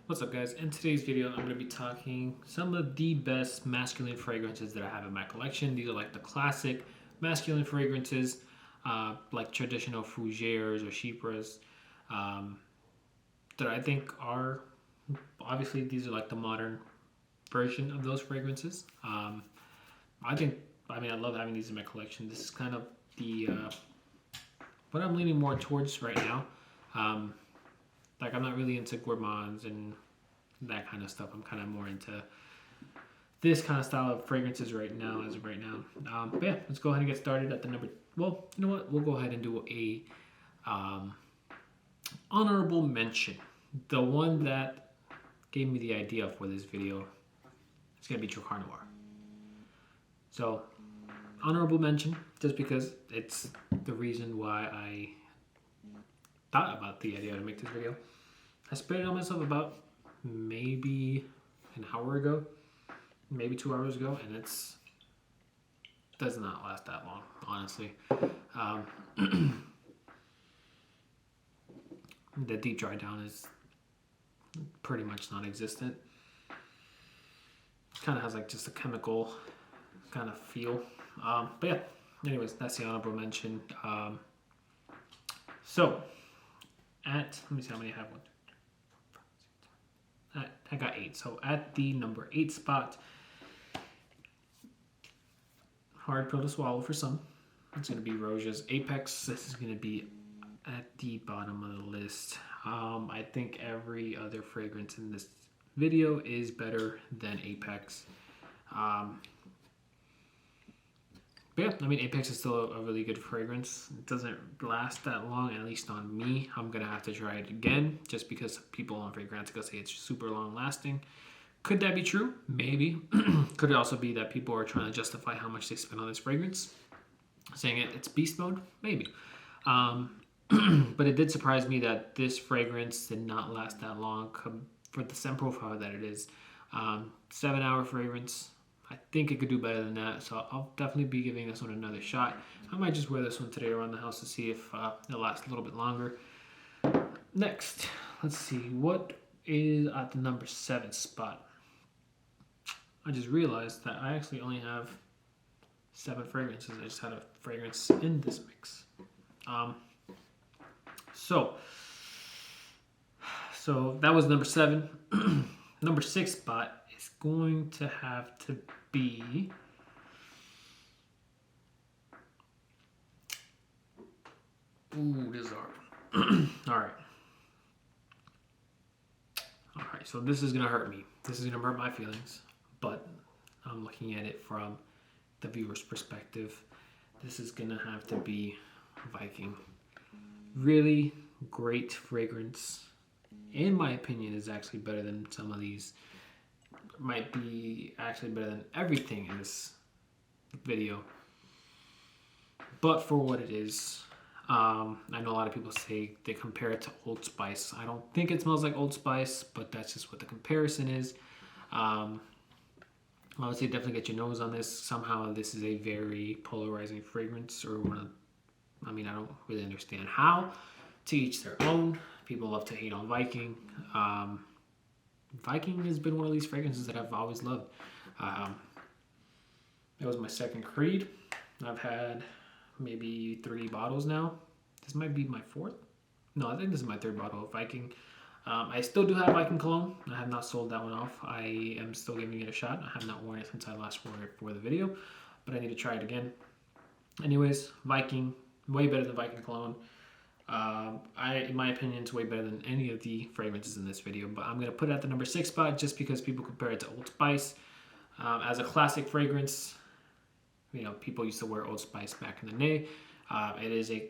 What's up, guys? In today's video, I'm going to be talking some of the best masculine fragrances that I have in my collection. These are like the classic masculine fragrances, like traditional fougères or chypres, that I think are, obviously these are like the modern version of those fragrances. I love having these in my collection. This is kind of the what I'm leaning more towards right now. Like I'm not really into gourmands and that kind of stuff. I'm kind of more into this kind of style of fragrances right now, as of right now. But yeah, let's go ahead and get started at the number. Well, you know what? We'll go ahead and do a honorable mention. The one that gave me the idea for this video is gonna be Drakkar Noir. So, honorable mention, just because it's the reason why I thought about the idea to make this video. I sprayed it on myself about maybe an hour ago, maybe 2 hours ago, and it's does not last that long, honestly. The deep dry down is pretty much non-existent. Kind of has like just a chemical kind of feel. But yeah, anyways, that's the honorable mention. So let me see how many I have. I got 8. So at the number 8 spot, hard pill to swallow for some. It's going to be Roja's Apex. This is going to be at the bottom of the list. I think every other fragrance in this video is better than Apex. But yeah, I mean, Apex is still a really good fragrance. It doesn't last that long, at least on me. I'm going to have to try it again, just because people on Fragrantica say it's super long lasting. Could that be true? Maybe. Could it also be that people are trying to justify how much they spend on this fragrance? Saying it's beast mode? Maybe. But it did surprise me that this fragrance did not last that long for the scent profile that it is. 7-hour fragrance. I think it could do better than that, so I'll definitely be giving this one another shot. I might just wear this one today around the house to see if it lasts a little bit longer. Next, let's see, what is at the number 7 spot? I just realized that I actually only have 7 fragrances. I just had a fragrance in this mix. So that was number 7. Number 6 spot is going to have to be this is hard. Alright, so this is gonna hurt me. This is gonna hurt my feelings, but I'm looking at it from the viewer's perspective. This is gonna have to be Viking. Really great fragrance. In my opinion, is actually better than some of these. Might be actually better than everything in this video. But for what it is, I know a lot of people say they compare it to Old Spice. I don't think it smells like Old Spice, but that's just what the comparison is. I would say definitely get your nose on this. Somehow this is a very polarizing fragrance, or I don't really understand how. To each their own. People love to hate on Viking. Viking has been one of these fragrances that I've always loved. It was my second creed. I've had maybe 3 bottles now. This might be my 4th. No, I think this is my 3rd bottle of Viking. I still do have Viking cologne. I have not sold that one off. I am still giving it a shot. I have not worn it since I last wore it for the video, but I need to try it again. Anyways, Viking, way better than Viking cologne. In my opinion, it's way better than any of the fragrances in this video, but I'm going to put it at the number 6 spot just because people compare it to Old Spice. As a classic fragrance, people used to wear Old Spice back in the day. It is a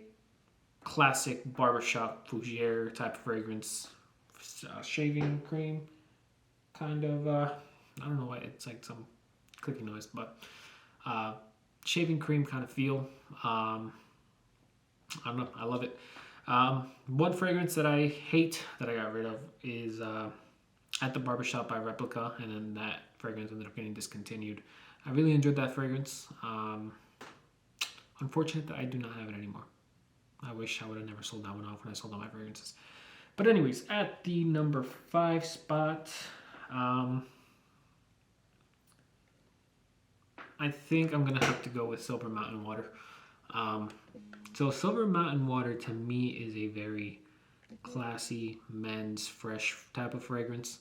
classic barbershop fougère type of fragrance. Shaving cream, kind of, I don't know why it's like some clicking noise, but shaving cream kind of feel. I don't know, I love it. One fragrance that I hate that I got rid of is At the Barbershop by Replica, and then that fragrance ended up getting discontinued. I really enjoyed that fragrance. Unfortunate that I do not have it anymore. I wish I would have never sold that one off when I sold all my fragrances. But anyways, at the number 5 spot, I think I'm gonna have to go with Silver Mountain Water. So Silver Mountain Water to me is a very classy men's fresh type of fragrance.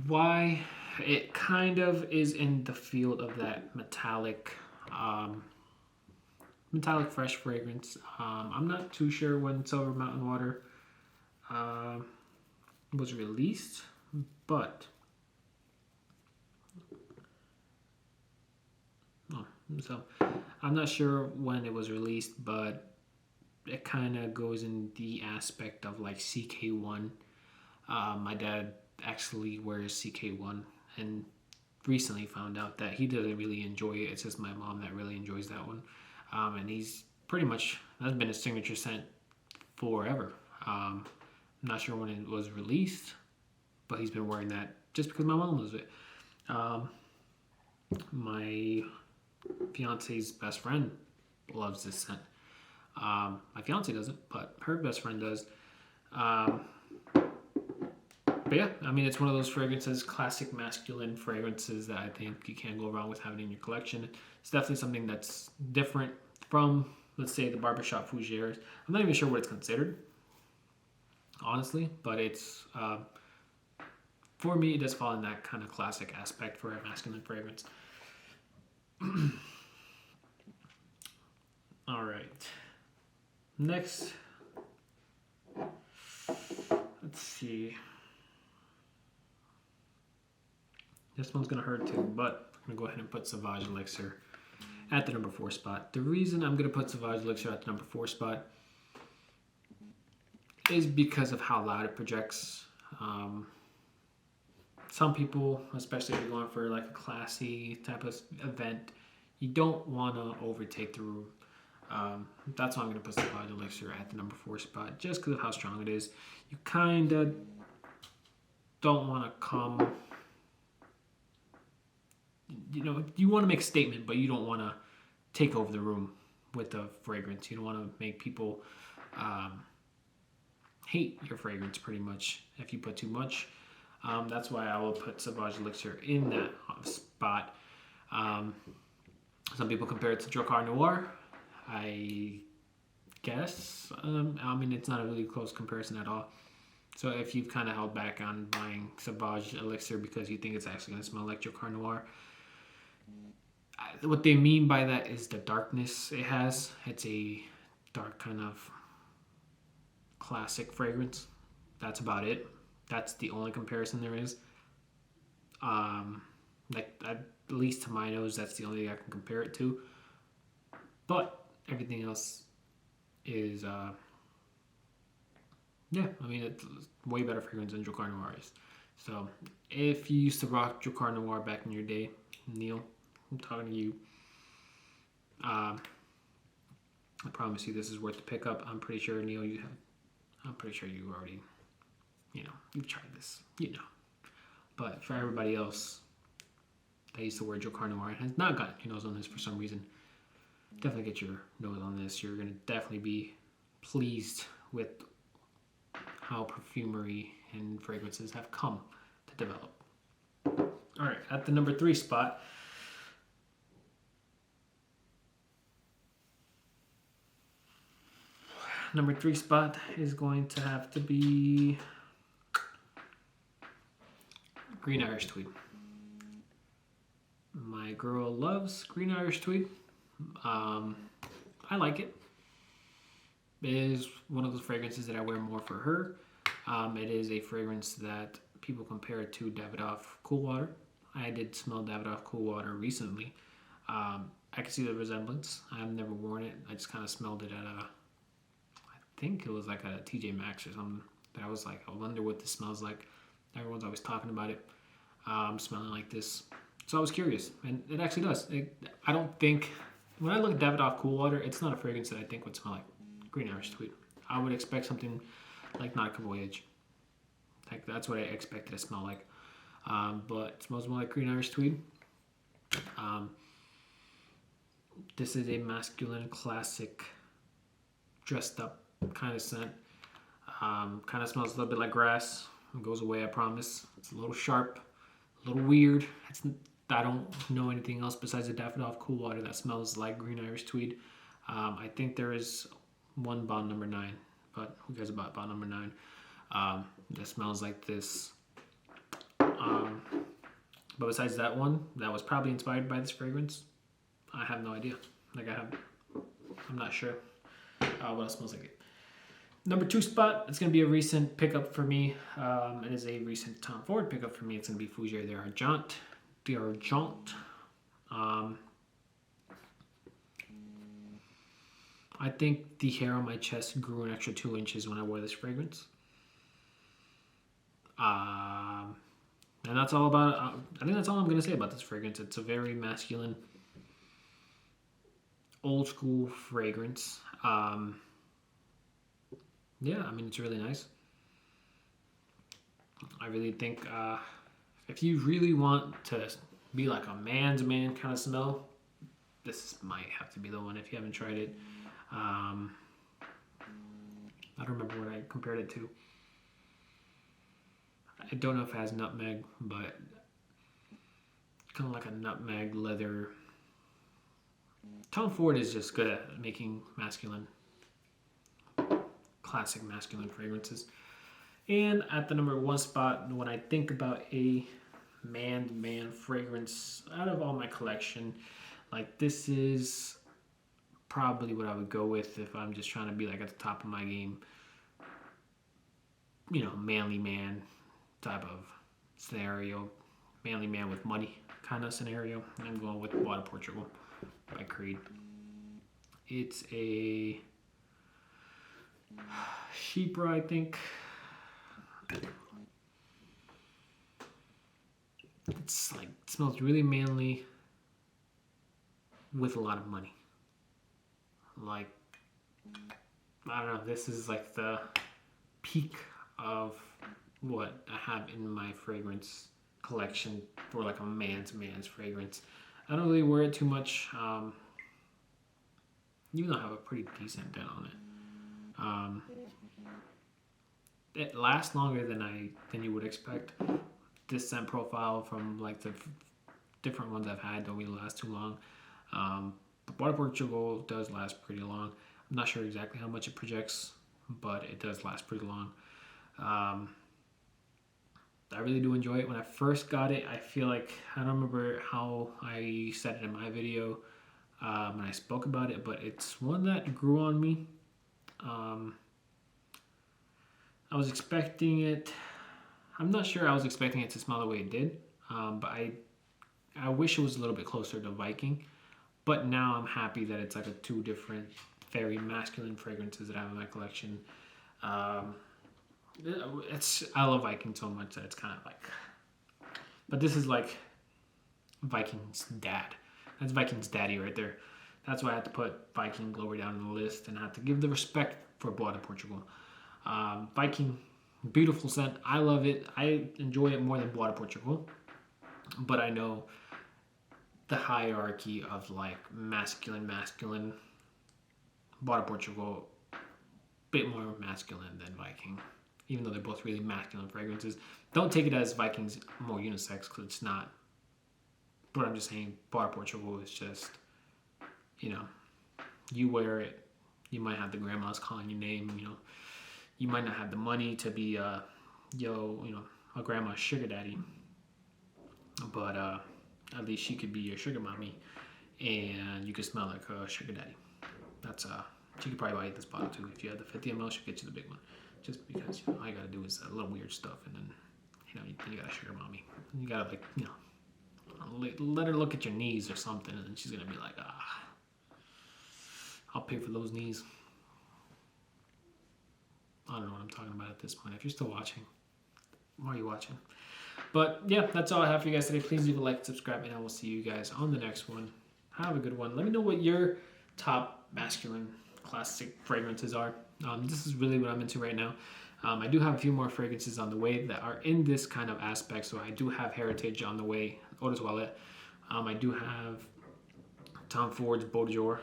Why? It kind of is in the field of that metallic fresh fragrance. I'm not too sure when Silver Mountain Water was released, but so I'm not sure when it was released, but it kind of goes in the aspect of like CK1. My dad actually wears CK1 and recently found out that he doesn't really enjoy it. It's just my mom that really enjoys that one. And he's pretty much, that's been his signature scent forever. I'm not sure when it was released, but he's been wearing that just because my mom loves it. My fiance's best friend loves this scent. My fiance doesn't, but her best friend does. But yeah, I mean, it's one of those fragrances, classic masculine fragrances that I think you can't go wrong with having in your collection. It's definitely something that's different from, let's say, the barbershop fougères. I'm not even sure what it's considered, honestly, but it's, for me, it does fall in that kind of classic aspect for a masculine fragrance. All right. Next, let's see. This one's gonna hurt too, but I'm gonna go ahead and put Sauvage Elixir at the number 4 spot. The reason I'm gonna put Sauvage Elixir at the number 4 spot is because of how loud it projects. Some people, especially if you're going for like a classy type of event, you don't want to overtake the room. That's why I'm going to put Sauvage Elixir at the number 4 spot, just because of how strong it is. You kind of don't want to come, you want to make a statement, but you don't want to take over the room with the fragrance. You don't want to make people hate your fragrance pretty much if you put too much. That's why I will put Sauvage Elixir in that spot. Some people compare it to Drakkar Noir. I guess. I mean, it's not a really close comparison at all. So if you've kind of held back on buying Sauvage Elixir because you think it's actually going to smell like Drakkar Noir, what they mean by that is the darkness it has. It's a dark kind of classic fragrance. That's about it. That's the only comparison there is. Like at least to my nose, that's the only thing I can compare it to. But everything else is, yeah, I mean, it's way better fragrance than Drakkar Noir is. So if you used to rock Drakkar Noir back in your day, Neil, I'm talking to you. I promise you this is worth the pickup. I'm pretty sure, Neil, I'm pretty sure you already, you've tried this, But for everybody else that used to wear Drakkar Noir and has not gotten your nose on this for some reason, definitely get your nose on this. You're going to definitely be pleased with how perfumery and fragrances have come to develop. All right, at the number 3 spot, number 3 spot is going to have to be Green Irish Tweed. My girl loves Green Irish Tweed. I like it. It is one of those fragrances that I wear more for her. It is a fragrance that people compare it to Davidoff Cool Water. I did smell Davidoff Cool Water recently. I can see the resemblance. I've never worn it. I just kind of smelled it at I think it was like a TJ Maxx or something. That I was like, I wonder what this smells like. Everyone's always talking about it. Smelling like this. So I was curious, and it actually does. I don't think, when I look at Davidoff Cool Water, it's not a fragrance that I think would smell like Green Irish Tweed. I would expect something like Nautica Voyage. Like that's what I expected it to smell like. But it smells more like Green Irish Tweed. This is a masculine classic dressed up kind of scent. Kind of smells a little bit like grass. It goes away, I promise. It's a little sharp, a little weird. I don't know anything else besides the Daffodil Cool Water that smells like green Irish tweed. I think there is one bottle number 9, but who cares about bottle number 9? That smells like this. But besides that one, that was probably inspired by this fragrance. I have no idea. I'm not sure what else smells like it. Number 2 spot, it's going to be a recent pickup for me. It is a recent Tom Ford pickup for me. It's going to be Fougere d'Argent. I think the hair on my chest grew an extra 2 inches when I wore this fragrance. And that's all about it. I think that's all I'm going to say about this fragrance. It's a very masculine, old school fragrance. Yeah, I mean, it's really nice. I really think if you really want to be like a man's man kind of smell, this might have to be the one if you haven't tried it. I don't remember what I compared it to. I don't know if it has nutmeg, but kind of like a nutmeg leather. Tom Ford is just good at making classic masculine fragrances. And at the number 1 spot, when I think about a man fragrance out of all my collection, like this is probably what I would go with if I'm just trying to be like at the top of my game. You know, manly man type of scenario, manly man with money kind of scenario. And I'm going with Water Portugal by Creed. It's a Chypre, I think. It's like, it smells really manly with a lot of money. Like, I don't know, this is like the peak of what I have in my fragrance collection for like a man's fragrance. I don't really wear it too much, even though I have a pretty decent dent on it. It lasts longer than you would expect. This scent profile from like the different ones I've had don't really last too long. But Water Portugal does last pretty long. I'm not sure exactly how much it projects, but it does last pretty long. I really do enjoy it. When I first got it, I feel like, I don't remember how I said it in my video when I spoke about it, but it's one that grew on me. I was expecting it, I'm not sure I was expecting it to smell the way it did, but I wish it was a little bit closer to Viking, but now I'm happy that it's like a 2 different very masculine fragrances that I have in my collection. I love Viking so much that it's kind of like, but this is like Viking's dad. That's Viking's daddy right there. That's why I had to put Viking lower down on the list, and I have to give the respect for Water Portugal. Viking, beautiful scent. I love it. I enjoy it more than Water Portugal, but I know the hierarchy of like masculine. Water Portugal, bit more masculine than Viking, even though they're both really masculine fragrances. Don't take it as Viking's more unisex, because it's not. But I'm just saying, Water Portugal is just, you know, you wear it, you might have the grandmas calling your name, you know, you might not have the money to be a grandma's sugar daddy, but at least she could be your sugar mommy, and you could smell like a sugar daddy. That's she could probably buy this bottle too. If you had the 50 ml, she'll get you the big one, just because all you gotta do is a little weird stuff, and then you got a sugar mommy. You gotta let her look at your knees or something, and then she's gonna be like, I'll pay for those knees. I don't know what I'm talking about at this point. If you're still watching, why are you watching? But yeah, that's all I have for you guys today. Please leave a like, subscribe, and I will see you guys on the next one. Have a good one. Let me know what your top masculine classic fragrances are. This is really what I'm into right now. I do have a few more fragrances on the way that are in this kind of aspect. So I do have Heritage on the way, Eau de Toilette. I do have Tom Ford's Beau de Jour.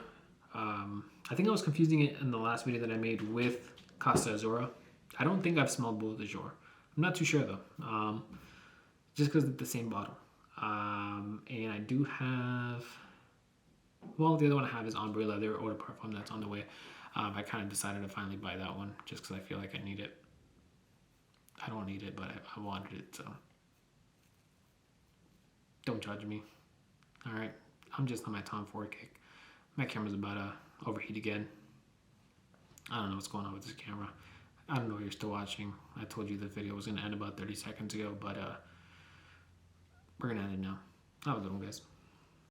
I think I was confusing it in the last video that I made with Costa Azura. I don't think I've smelled Bois de Jour. I'm not too sure though. Just because it's the same bottle. And I do have, well, the other one I have is Ombre Leather Eau de Parfum that's on the way. I kind of decided to finally buy that one just because I feel like I need it. I don't need it, but I wanted it, so don't judge me. All right, I'm just on my Tom Ford kick. My camera's about to overheat again. I don't know what's going on with this camera. I don't know if you're still watching. I told you the video was going to end about 30 seconds ago, but we're going to end it now. Have a good one, guys.